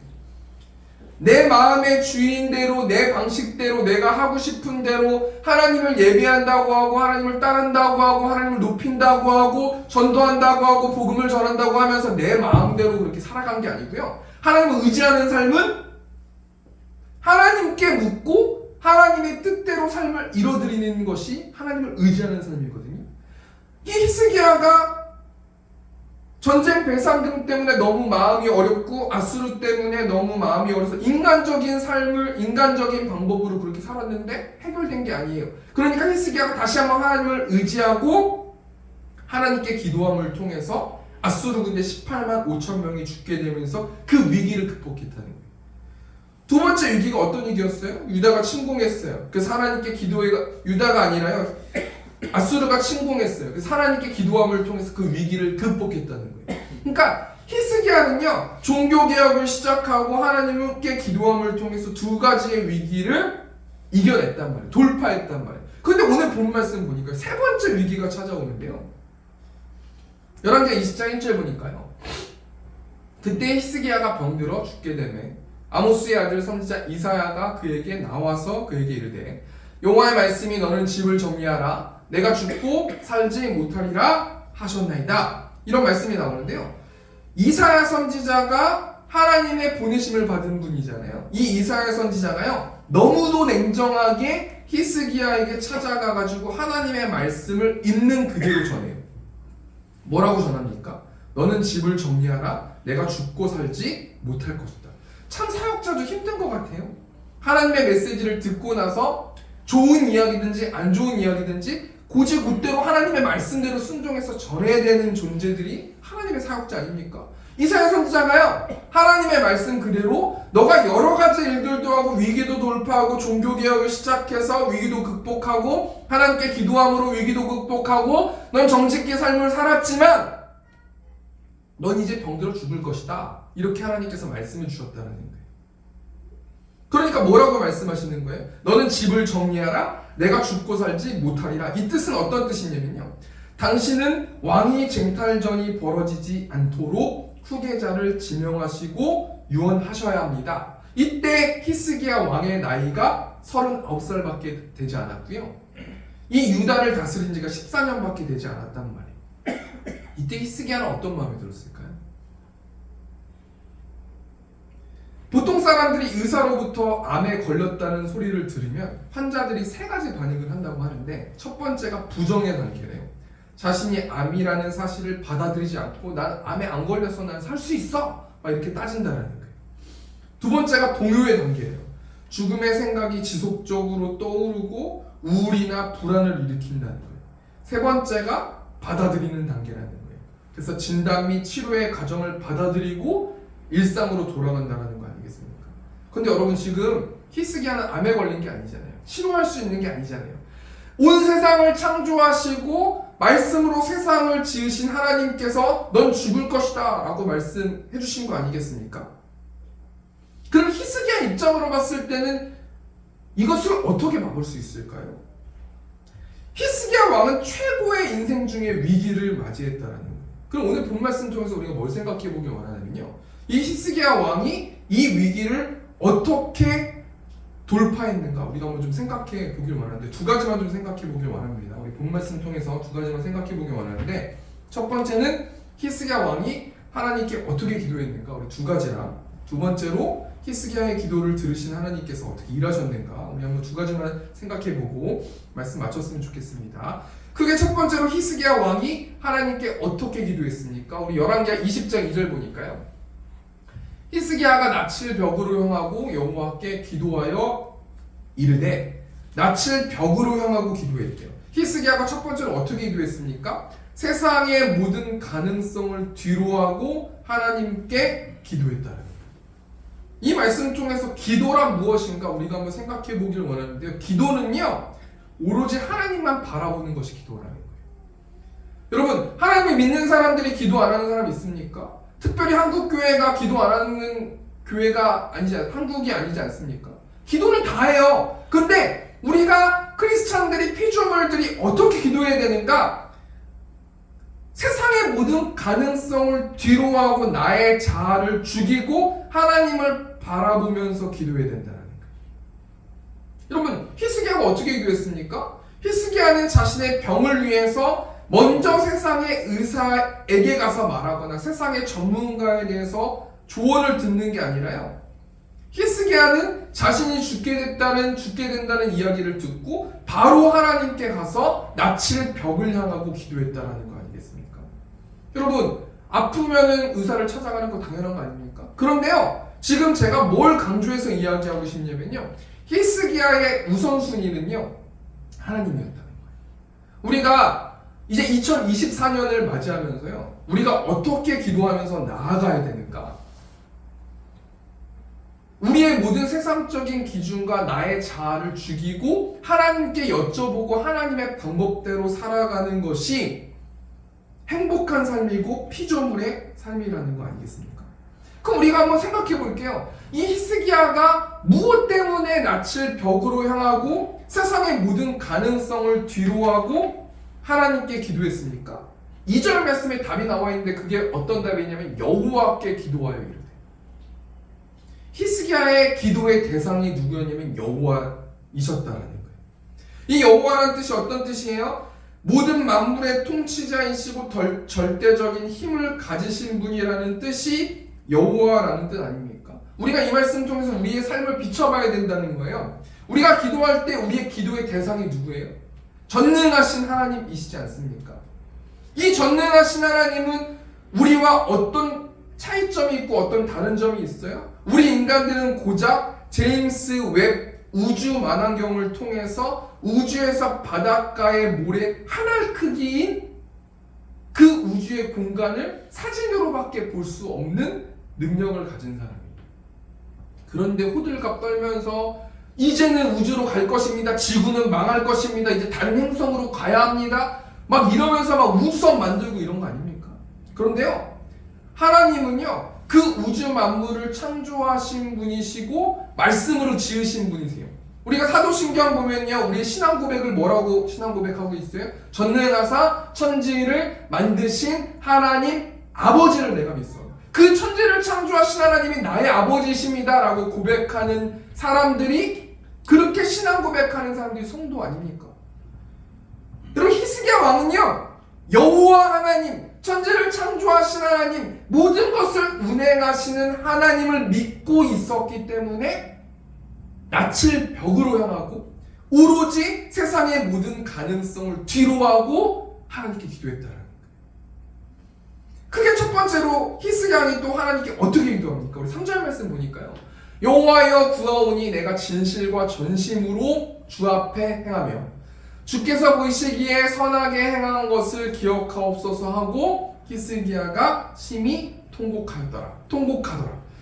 내 마음의 주인대로, 내 방식대로, 내가 하고 싶은 대로 하나님을 예배한다고 하고, 하나님을 따른다고 하고, 하나님을 높인다고 하고, 전도한다고 하고, 복음을 전한다고 하면서 내 마음대로 그렇게 살아간 게 아니고요, 하나님을 의지하는 삶은 하나님께 묻고 하나님의 뜻대로 삶을 이뤄드리는 것이 하나님을 의지하는 삶이거든요. 이 히스기야가 전쟁 배상금 때문에 너무 마음이 어렵고 아수르 때문에 너무 마음이 어려서 인간적인 삶을 인간적인 방법으로 그렇게 살았는데 해결된 게 아니에요. 그러니까 히스기야가 다시 한번 하나님을 의지하고 하나님께 기도함을 통해서 아수르 군대 18만 5천 명이 죽게 되면서 그 위기를 극복했다는 거예요. 두 번째 위기가 어떤 위기였어요? 유다가 침공했어요. 그래서 하나님께 유다가 아니라요, 아수르가 침공했어요. 그래서 하나님께 기도함을 통해서 그 위기를 극복했다는 거예요. 그러니까 히스기야는요, 종교개혁을 시작하고 하나님께 기도함을 통해서 두 가지의 위기를 이겨냈단 말이에요. 돌파했단 말이에요. 근데 오늘 본 말씀 보니까 세 번째 위기가 찾아오는데요, 열왕기하 20장 1절 보니까요, 그때 히스기야가 병들어 죽게 되매 아모스의 아들 선지자 이사야가 그에게 나와서 그에게 이르되, 여호와의 말씀이 너는 집을 정리하라, 내가 죽고 살지 못하리라 하셨나이다. 이런 말씀이 나오는데요, 이사야 선지자가 하나님의 보내심을 받은 분이잖아요. 이 이사야 선지자가요, 너무도 냉정하게 히스기야에게 찾아가가지고 하나님의 말씀을 있는 그대로 전해요. 뭐라고 전합니까? 너는 집을 정리하라, 내가 죽고 살지 못할 것이다. 참 사역자도 힘든 것 같아요. 하나님의 메시지를 듣고 나서 좋은 이야기든지 안 좋은 이야기든지 곧대로 하나님의 말씀대로 순종해서 전해야 되는 존재들이 하나님의 사역자 아닙니까? 이사야 선지자가요, 하나님의 말씀 그대로 너가 여러 가지 일들도 하고 위기도 돌파하고 종교개혁을 시작해서 위기도 극복하고 하나님께 기도함으로 위기도 극복하고 넌 정직히 삶을 살았지만 넌 이제 병들어 죽을 것이다, 이렇게 하나님께서 말씀해 주셨다는 거예요. 그러니까 뭐라고 말씀하시는 거예요? 너는 집을 정리하라, 내가 죽고 살지 못하리라. 이 뜻은 어떤 뜻이냐면요, 당신은 왕위 쟁탈전이 벌어지지 않도록 후계자를 지명하시고 유언하셔야 합니다. 이때 히스기야 왕의 나이가 39살밖에 되지 않았고요, 이 유다를 다스린 지가 14년밖에 되지 않았단 말이에요. 이때 히스기야는 어떤 마음이 들었을까요? 보통 사람들이 의사로부터 암에 걸렸다는 소리를 들으면 환자들이 세 가지 반응을 한다고 하는데, 첫 번째가 부정의 단계래요. 자신이 암이라는 사실을 받아들이지 않고 난 암에 안 걸려서 난 살 수 있어! 막 이렇게 따진다는 거예요. 두 번째가 동요의 단계예요. 죽음의 생각이 지속적으로 떠오르고 우울이나 불안을 일으킨다는 거예요. 세 번째가 받아들이는 단계라는 거예요. 그래서 진단 및 치료의 과정을 받아들이고 일상으로 돌아간다는 거 아니겠습니까? 근데 여러분, 지금 히스기야는 암에 걸린 게 아니잖아요. 치료할 수 있는 게 아니잖아요. 온 세상을 창조하시고 말씀으로 세상을 지으신 하나님께서 넌 죽을 것이다 라고 말씀해 주신 거 아니겠습니까? 그럼 히스기야 입장으로 봤을 때는 이것을 어떻게 막을 수 있을까요? 히스기야 왕은 최고의 인생 중에 위기를 맞이했다라는 거예요. 그럼 오늘 본 말씀 통해서 우리가 뭘 생각해 보길 원하냐면요, 이 히스기야 왕이 이 위기를 어떻게 돌파했는가 우리가 한번 좀 생각해 보길 원하는데, 두 가지만 좀 생각해 보길 원합니다. 우리 본 말씀 통해서 두 가지만 생각해 보길 원하는데, 첫 번째는 히스기야 왕이 하나님께 어떻게 기도했는가, 우리 두 가지랑, 두 번째로 히스기야의 기도를 들으신 하나님께서 어떻게 일하셨는가, 우리 한번 두 가지만 생각해 보고 말씀 마쳤으면 좋겠습니다. 크게 첫 번째로 히스기야 왕이 하나님께 어떻게 기도했습니까? 우리 열왕기하 20장 2절 보니까요, 히스기야가 낯을 벽으로 향하고 여호와께 기도하여 이르되, 낯을 벽으로 향하고 기도했대요. 히스기야가 첫 번째로 어떻게 기도했습니까? 세상의 모든 가능성을 뒤로하고 하나님께 기도했다는 거예요. 이 말씀 통해서 기도란 무엇인가 우리가 한번 생각해 보길 원하는데요, 기도는요 오로지 하나님만 바라보는 것이 기도라는 거예요. 여러분, 하나님을 믿는 사람들이 기도 안 하는 사람 있습니까? 특별히 한국 교회가 기도 안 하는 교회가 한국이 아니지 않습니까? 기도는 다 해요. 근데 우리가 크리스찬들이, 피조물들이 어떻게 기도해야 되는가? 세상의 모든 가능성을 뒤로하고 나의 자아를 죽이고 하나님을 바라보면서 기도해야 된다는 거예요. 여러분, 히스기야가 어떻게 기도했습니까? 히스기야는 자신의 병을 위해서 먼저 세상의 의사에게 가서 말하거나 세상의 전문가에 대해서 조언을 듣는 게 아니라요, 히스기야는 자신이 죽게 된다는 이야기를 듣고 바로 하나님께 가서 낯을 벽을 향하고 기도했다라는 거 아니겠습니까? 여러분, 아프면은 의사를 찾아가는 거 당연한 거 아닙니까? 그런데요, 지금 제가 뭘 강조해서 이야기하고 싶냐면요, 히스기야의 우선순위는요 하나님이었다는 거예요. 우리가 이제 2024년을 맞이하면서요, 우리가 어떻게 기도하면서 나아가야 되는가? 우리의 모든 세상적인 기준과 나의 자아를 죽이고 하나님께 여쭤보고 하나님의 방법대로 살아가는 것이 행복한 삶이고 피조물의 삶이라는 거 아니겠습니까? 그럼 우리가 한번 생각해 볼게요. 이 히스기야가 무엇 때문에 낯을 벽으로 향하고 세상의 모든 가능성을 뒤로하고 하나님께 기도했습니까? 2절 말씀에 답이 나와 있는데 그게 어떤 답이냐면 여호와께 기도하여 이르되. 히스기야의 기도의 대상이 누구였냐면 여호와이셨다라는 거예요. 이 여호와라는 뜻이 어떤 뜻이에요? 모든 만물의 통치자이시고 절대적인 힘을 가지신 분이라는 뜻이 여호와라는 뜻 아닙니까? 우리가 이 말씀 통해서 우리의 삶을 비춰봐야 된다는 거예요. 우리가 기도할 때 우리의 기도의 대상이 누구예요? 전능하신 하나님이시지 않습니까? 이 전능하신 하나님은 우리와 어떤 차이점이 있고 어떤 다른 점이 있어요? 우리 인간들은 고작 제임스 웹 우주 만환경을 통해서 우주에서 바닷가의 모래 한 알 크기인 그 우주의 공간을 사진으로밖에 볼 수 없는 능력을 가진 사람이에요. 그런데 호들갑 떨면서 이제는 우주로 갈 것입니다. 지구는 망할 것입니다. 이제 다른 행성으로 가야 합니다. 막 이러면서 막 우주선 만들고 이런 거 아닙니까? 그런데요, 하나님은요, 그 우주 만물을 창조하신 분이시고 말씀으로 지으신 분이세요. 우리가 사도신경 보면요, 우리의 신앙 고백을 뭐라고 신앙 고백하고 있어요? 전능하사 천지를 만드신 하나님 아버지를 내가 믿어. 그 천지를 창조하신 하나님이 나의 아버지이십니다 라고 고백하는 사람들이, 그렇게 신앙 고백하는 사람들이 성도 아닙니까? 여러분, 히스기야 왕은요, 여호와 하나님, 천지를 창조하신 하나님, 모든 것을 운행하시는 하나님을 믿고 있었기 때문에 낯을 벽으로 향하고 오로지 세상의 모든 가능성을 뒤로하고 하나님께 기도했다는 거예요. 크게 첫 번째로 히스기야는 또 하나님께 어떻게 기도합니까? 우리 3절 말씀 보니까요. 여호와여 구하오니 내가 진실과 전심으로 주 앞에 행하며 주께서 보시기에 선하게 행한 것을 기억하옵소서 하고 히스기야가 심히 통곡하더라.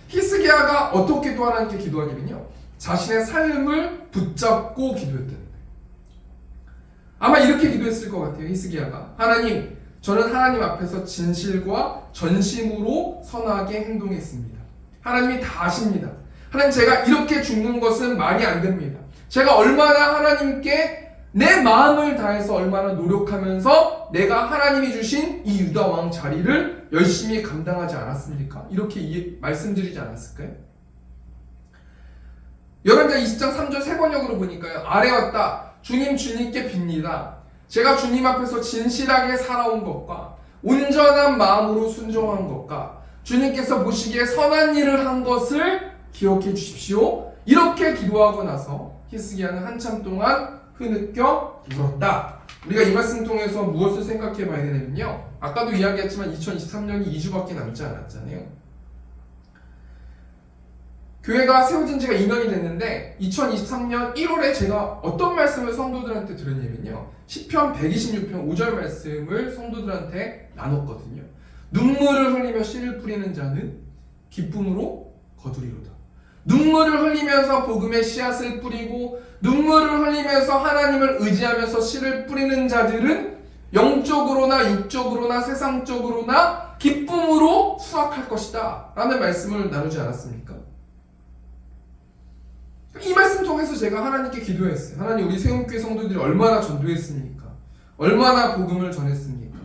히스기야가 어떻게 또 하나님께 기도하냐면요, 자신의 삶을 붙잡고 기도했다는 거예요. 아마 이렇게 기도했을 것 같아요. 히스기야가 하나님, 저는 하나님 앞에서 진실과 전심으로 선하게 행동했습니다. 하나님이 다 아십니다. 하나님, 제가 이렇게 죽는 것은 말이 안 됩니다. 제가 얼마나 하나님께 내 마음을 다해서 얼마나 노력하면서 내가 하나님이 주신 이 유다 왕 자리를 열심히 감당하지 않았습니까? 이렇게 말씀드리지 않았을까요? 열왕기하 20장 3절 세 번역으로 보니까요, 아래 왔다 주님 주님께 빕니다. 제가 주님 앞에서 진실하게 살아온 것과 온전한 마음으로 순종한 것과 주님께서 보시기에 선한 일을 한 것을 기억해 주십시오. 이렇게 기도하고 나서 히스기야는 한참 동안 흐느껴 울었다. 우리가 이 말씀 통해서 무엇을 생각해 봐야 되냐면요, 아까도 이야기했지만 2023년이 2주밖에 남지 않았잖아요. 교회가 세워진 지가 2년이 됐는데 2023년 1월에 제가 어떤 말씀을 성도들한테 들었냐면요, 시편 126편 5절 말씀을 성도들한테 나눴거든요. 눈물을 흘리며 씨를 뿌리는 자는 기쁨으로 거두리로다. 눈물을 흘리면서 복음의 씨앗을 뿌리고 눈물을 흘리면서 하나님을 의지하면서 씨를 뿌리는 자들은 영적으로나 육적으로나 세상적으로나 기쁨으로 수확할 것이다 라는 말씀을 나누지 않았습니까? 이 말씀 통해서 제가 하나님께 기도했어요. 하나님, 우리 세움교회 성도들이 얼마나 전도했습니까? 얼마나 복음을 전했습니까?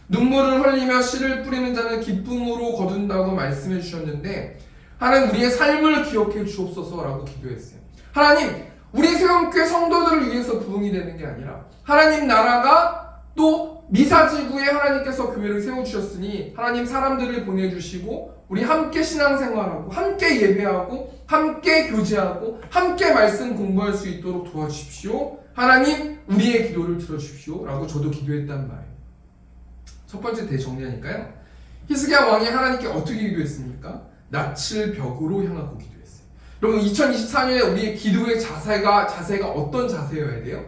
눈물을 흘리며 씨를 뿌리는 자는 기쁨으로 거둔다고 말씀해 주셨는데, 하나님, 우리의 삶을 기억해 주옵소서라고 기도했어요. 하나님, 우리 세움교회 성도들을 위해서 부흥이 되는 게 아니라 하나님 나라가 또 미사지구에 하나님께서 교회를 세워주셨으니 하나님 사람들을 보내주시고 우리 함께 신앙생활하고 함께 예배하고 함께 교제하고 함께 말씀 공부할 수 있도록 도와주십시오. 하나님, 우리의 기도를 들어주십시오 라고 저도 기도했단 말이에요. 첫 번째 대정리하니까요, 히스기야 왕이 하나님께 어떻게 기도했습니까? 낯을 벽으로 향하고 기도했어요. 여러분, 2024년에 우리의 기도의 자세가 어떤 자세여야 돼요?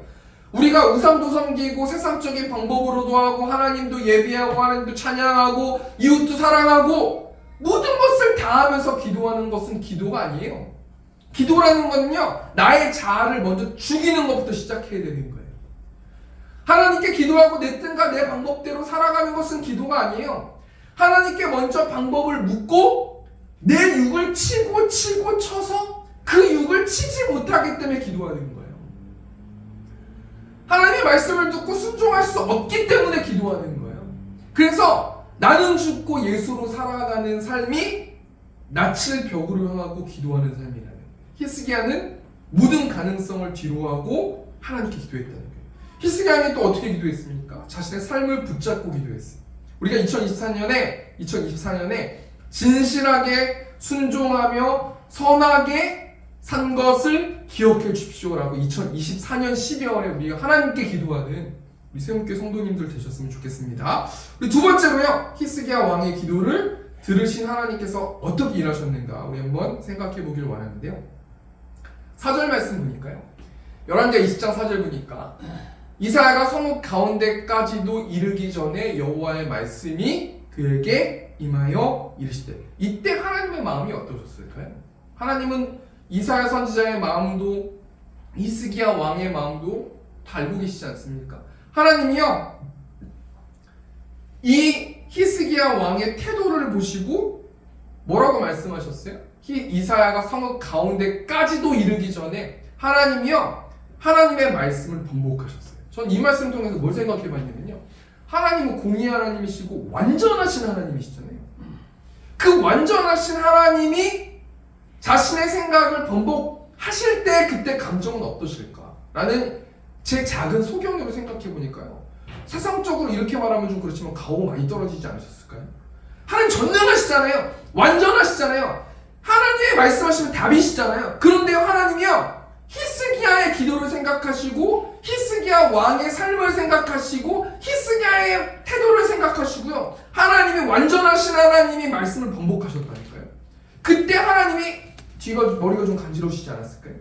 우리가 우상도 섬기고 세상적인 방법으로도 하고 하나님도 예배하고 하나님도 찬양하고 이웃도 사랑하고 모든 것을 다 하면서 기도하는 것은 기도가 아니에요. 기도라는 것은요, 나의 자아를 먼저 죽이는 것부터 시작해야 되는 거예요. 하나님께 기도하고 내 뜻과 내 방법대로 살아가는 것은 기도가 아니에요. 하나님께 먼저 방법을 묻고 내 육을 치고 쳐서 그 육을 치지 못하기 때문에 기도하는 거예요. 하나님의 말씀을 듣고 순종할 수 없기 때문에 기도하는 거예요. 그래서 나는 죽고 예수로 살아가는 삶이 낯을 벽으로 향하고 기도하는 삶이라는 거예요. 히스기야는 모든 가능성을 뒤로하고 하나님께 기도했다는 거예요. 히스기야는 또 어떻게 기도했습니까? 자신의 삶을 붙잡고 기도했어요. 우리가 2024년에 진실하게 순종하며 선하게 산 것을 기억해 주십시오라고 2024년 12월에 우리가 하나님께 기도하는 우리 세움교회 성도님들 되셨으면 좋겠습니다. 우리 두 번째로요, 히스기야 왕의 기도를 들으신 하나님께서 어떻게 일하셨는가 우리 한번 생각해 보길 원하는데요. 4절 말씀 보니까요, 열왕기하 20장 4절 보니까 이사야가 성읍 가운데까지도 이르기 전에 여호와의 말씀이 그에게 임하여 이르시되, 이때 하나님의 마음이 어떠셨을까요? 하나님은 이사야 선지자의 마음도 히스기야 왕의 마음도 다 알고 계시지 않습니까? 하나님이요, 이 히스기야 왕의 태도를 보시고 뭐라고 말씀하셨어요? 이사야가 성읍 가운데까지도 이르기 전에 하나님이요, 하나님의 말씀을 번복하셨어요. 전 이 말씀 통해서 뭘 생각해 봤냐면요, 하나님은 공의 하나님이시고 완전하신 하나님이시잖아요. 그 완전하신 하나님이 자신의 생각을 번복하실 때 그때 감정은 어떠실까? 라는 제 작은 소경으로 생각해 보니까요, 세상적으로 이렇게 말하면 좀 그렇지만 가오 많이 떨어지지 않으셨을까요? 하나님 전능하시잖아요. 완전하시잖아요. 하나님의 말씀하시면 답이시잖아요. 그런데요, 하나님이요, 히스기야의 기도를 생각하시고 히스기야 왕의 삶을 생각하시고 히스기야의 태도를 생각하시고요, 하나님이 완전하신 하나님이 말씀을 번복하셨다니까요. 그때 하나님이 머리가 좀 간지러우시지 않았을까요?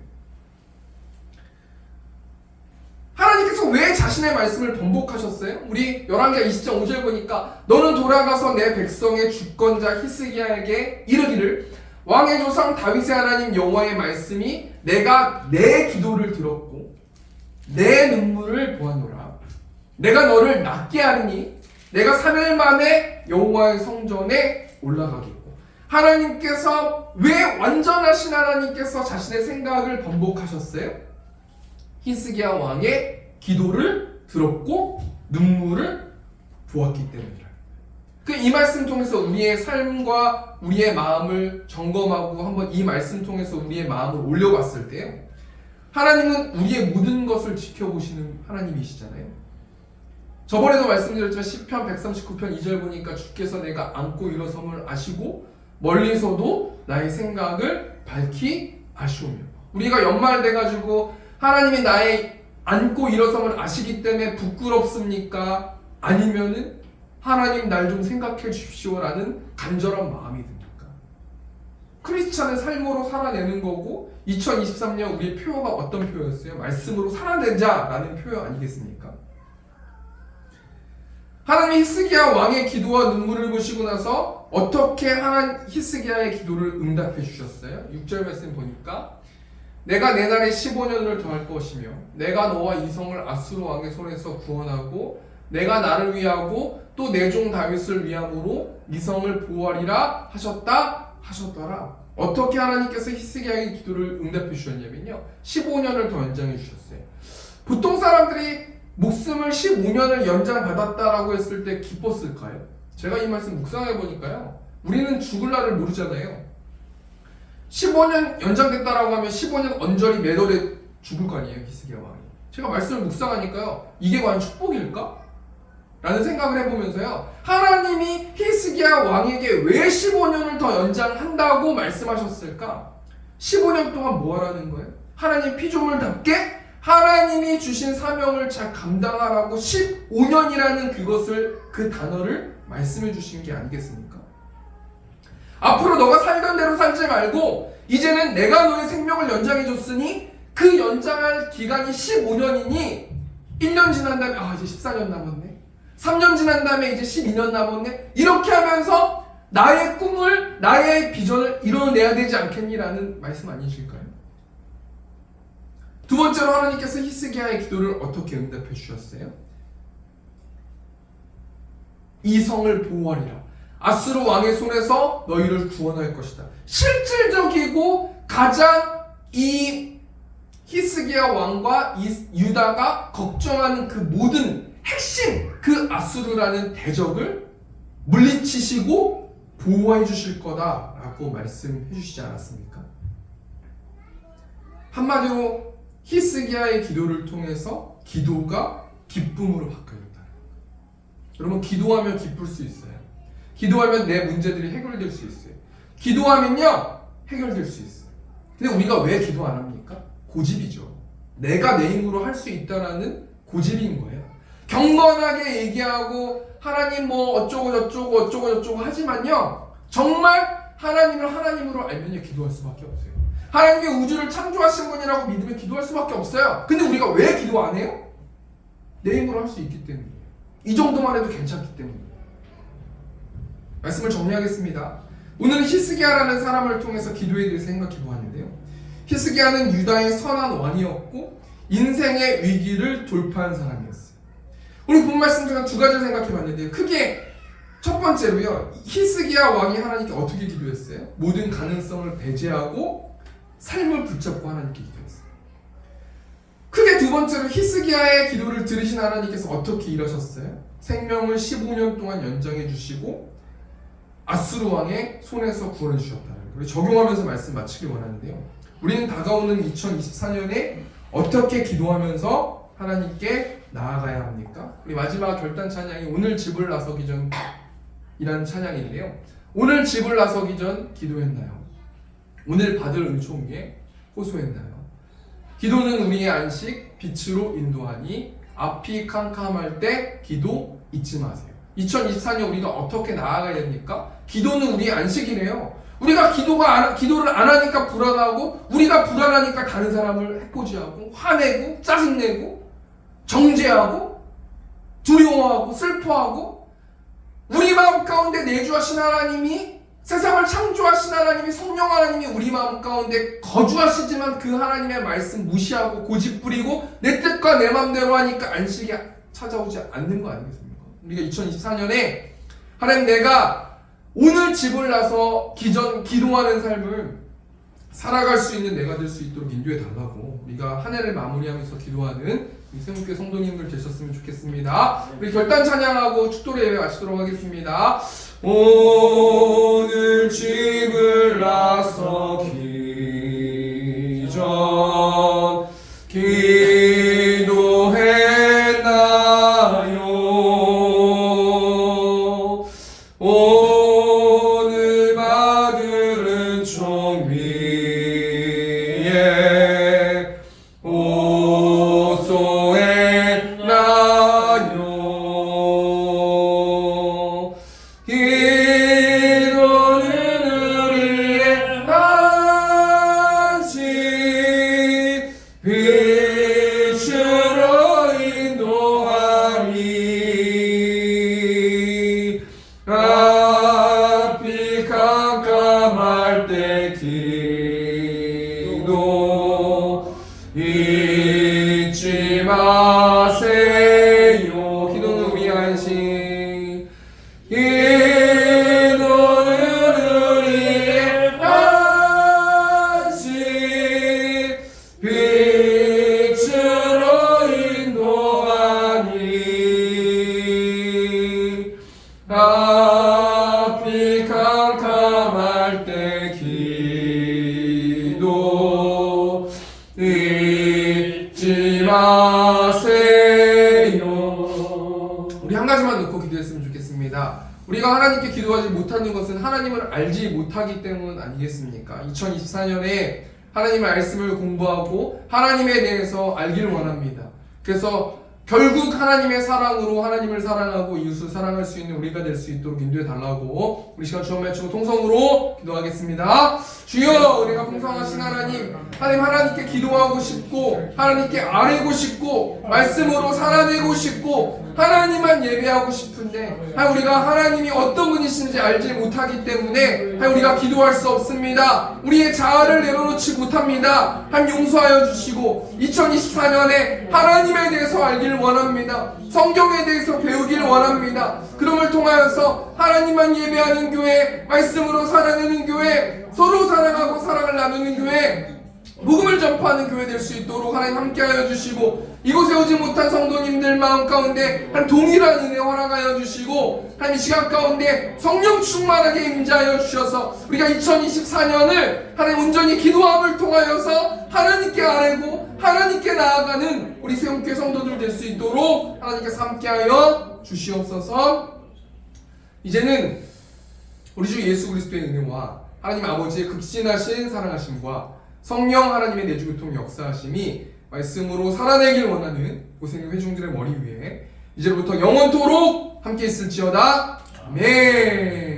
하나님께서 왜 자신의 말씀을 번복하셨어요? 우리 열왕기하 20장 5절 보니까 너는 돌아가서 내 백성의 주권자 히스기야에게 이르기를 왕의 조상 다윗의 하나님 여호와의 말씀이 내가 내 기도를 들었고 내 눈물을 보았노라. 내가 너를 낫게 하리니 내가 3일 만에 여호와의 성전에 올라가겠고. 하나님께서 왜 완전하신 하나님께서 자신의 생각을 번복하셨어요? 히스기야 왕의 기도를 들었고 눈물을 보았기 때문이라. 이 말씀 통해서 우리의 삶과 우리의 마음을 점검하고 한번 이 말씀 통해서 우리의 마음을 올려봤을 때요, 하나님은 우리의 모든 것을 지켜보시는 하나님이시잖아요. 저번에도 말씀드렸지만 시편 139편 2절 보니까 주께서 내가 앉고 일어섬을 아시고 멀리서도 나의 생각을 밝히 아시오며. 우리가 연말 돼가지고 하나님이 나의 앉고 일어섬을 아시기 때문에 부끄럽습니까? 아니면은 하나님 날 좀 생각해 주십시오라는 간절한 마음이 듭니까? 크리스찬은 삶으로 살아내는 거고 2023년 우리의 표어가 어떤 표어였어요? 말씀으로 살아내자라는 표어 아니겠습니까? 하나님이 히스기야 왕의 기도와 눈물을 보시고 나서 어떻게 히스기야의 기도를 응답해 주셨어요? 6절 말씀 보니까 내가 내 날에 15년을 더할 것이며 내가 너와 이 성을 아수르 왕의 손에서 구원하고 내가 나를 위하고 또 내 종 다윗을 위함으로 이 성을 보호하리라 하셨더라. 어떻게 하나님께서 히스기야의 기도를 응답해 주셨냐면요, 15년을 더 연장해 주셨어요. 보통 사람들이 목숨을 15년을 연장받았다라고 했을 때 기뻤을까요? 제가 이 말씀 묵상해 보니까요, 우리는 죽을 날을 모르잖아요. 15년 연장됐다라고 하면 15년 언저리 매달려 죽을 거 아니에요, 히스기야 왕이. 제가 말씀을 묵상하니까요, 이게 과연 축복일까? 라는 생각을 해보면서요, 하나님이 히스기야 왕에게 왜 15년을 더 연장한다고 말씀하셨을까? 15년 동안 뭐 하라는 거예요? 하나님 피조물답게 하나님이 주신 사명을 잘 감당하라고 15년이라는 그 단어를 말씀해 주신 게 아니겠습니까? 앞으로 너가 살던 대로 살지 말고 이제는 내가 너의 생명을 연장해 줬으니 그 연장할 기간이 15년이니 1년 지난 다음에 이제 14년 남았네, 3년 지난 다음에 이제 12년 남았네, 이렇게 하면서 나의 꿈을, 나의 비전을 이뤄내야 되지 않겠니라는 말씀 아니실까요? 두 번째로 하나님께서 히스기야의 기도를 어떻게 응답해 주셨어요? 이 성을 보호하리라. 아수르 왕의 손에서 너희를 구원할 것이다. 실질적이고 가장 이 히스기야 왕과 유다가 걱정하는 그 모든 핵심, 그 아수르라는 대적을 물리치시고 보호해 주실 거다라고 말씀해 주시지 않았습니까? 한마디로 히스기야의 기도를 통해서 기도가 기쁨으로 바뀌어졌다. 여러분, 기도하면 기쁠 수 있어요. 기도하면 내 문제들이 해결될 수 있어요. 기도하면요, 해결될 수 있어요. 근데 우리가 왜 기도 안 합니까? 고집이죠. 내가 내 힘으로 할 수 있다라는 고집인 거예요. 경건하게 얘기하고 하나님 뭐 어쩌고 하지만요, 정말 하나님을 하나님으로 알면요, 기도할 수밖에 없어요. 하나님이 우주를 창조하신 분이라고 믿으면 기도할 수밖에 없어요. 근데 우리가 왜 기도 안 해요? 내 힘으로 할 수 있기 때문이에요. 이 정도만 해도 괜찮기 때문이에요. 말씀을 정리하겠습니다. 오늘은 히스기야라는 사람을 통해서 기도에 대해서 생각해 보았는데요, 히스기야는 유다의 선한 왕이었고 인생의 위기를 돌파한 사람이었어요. 우리 본 말씀 중에 두 가지를 생각해 봤는데요, 크게 첫 번째로요, 히스기야 왕이 하나님께 어떻게 기도했어요? 모든 가능성을 배제하고 삶을 붙잡고 하나님께 기도했어요. 크게 두 번째로 히스기야의 기도를 들으신 하나님께서 어떻게 일하셨어요? 생명을 15년 동안 연장해 주시고 아수르 왕의 손에서 구원해 주셨다는 걸 적용하면서 말씀 마치길 원하는데요, 우리는 다가오는 2024년에 어떻게 기도하면서 하나님께 나아가야 합니까? 우리 마지막 결단 찬양이 오늘 집을 나서기 전이라는 찬양인데요. 오늘 집을 나서기 전 기도했나요? 오늘 받을 은총 위에 호소했나요? 기도는 우리의 안식, 빛으로 인도하니 앞이 캄캄할 때 기도 잊지 마세요. 2024년 우리가 어떻게 나아가야 됩니까? 기도는 우리의 안식이래요. 우리가 기도를 안 하니까 불안하고, 우리가 불안하니까 다른 사람을 해코지하고, 화내고, 짜증내고, 정죄하고, 두려워하고, 슬퍼하고, 우리 마음 가운데 내주하신 하나님이, 세상을 창조하신 하나님이, 성령 하나님이 우리 마음 가운데 거주하시지만 그 하나님의 말씀 무시하고 고집 부리고 내 뜻과 내 마음대로 하니까 안식이 찾아오지 않는 거 아니겠습니까? 우리가 2024년에 하나님, 내가 오늘 집을 나서 기도하는 삶을 살아갈 수 있는 내가 될 수 있도록 인도해 달라고, 우리가 한 해를 마무리하면서 기도하는 세문교회 성도님들 되셨으면 좋겠습니다. 우리 결단 찬양하고 축도의 예배 마치도록 하겠습니다. 오늘 집을 나서기 전 기도했나요? 오늘 받을 은총 위에 호소했나요? 빛으로 인도하리 앞이 캄캄할 때 기도 잊지 마세요. 기도는 우리 안식, 기도는 우리의 안식, 빛으로 인도하니 앞이 캄캄할 때 기도 잊지 마세요. 우리 한 가지만 놓고 기도했으면 좋겠습니다. 우리가 하나님께 기도하지 못하는 것은 하나님을 알지 못하기 때문 아니겠습니까? 2024년에 하나님의 말씀을 공부하고 하나님에 대해서 알기를 원합니다. 그래서 결국 하나님의 사랑으로 하나님을 사랑하고 이웃을 사랑할 수 있는 우리가 될 수 있도록 인도해 달라고 우리 시간 주어 맺히고 통성으로 기도하겠습니다. 주여, 우리가 풍성하신 하나님, 하나님께 기도하고 싶고 하나님께 아뢰고 싶고 말씀으로 살아내고 싶고 하나님만 예배하고 싶은데 우리가 하나님이 어떤 분이신지 알지 못하기 때문에 우리가 기도할 수 없습니다. 우리의 자아를 내려놓지 못합니다. 용서하여 주시고 2024년에 하나님에 대해서 알기를 원합니다. 성경에 대해서 배우길 원합니다. 그럼을 통하여서 하나님만 예배하는 교회, 말씀으로 살아내는 교회, 서로 사랑하고 사랑을 나누는 교회, 복음을 전파하는 교회 될 수 있도록 하나님 함께하여 주시고, 이곳에 오지 못한 성도님들 마음 가운데 한 동일한 은혜 허락하여 주시고, 한 이 시간 가운데 성령 충만하게 임재하여 주셔서 우리가 2024년을 하나님 온전히 기도함을 통하여서 하나님께 아뢰고 하나님께 나아가는 우리 세움교회 성도들 될 수 있도록 하나님께서 함께하여 주시옵소서. 이제는 우리 주 예수 그리스도의 은혜와 하나님 아버지의 극진하신 사랑하심과 성령 하나님의 내주교통 역사하심이 말씀으로 살아내길 원하는 고생의 회중들의 머리 위에 이제부터 영원토록 함께 있을지어다. 아멘.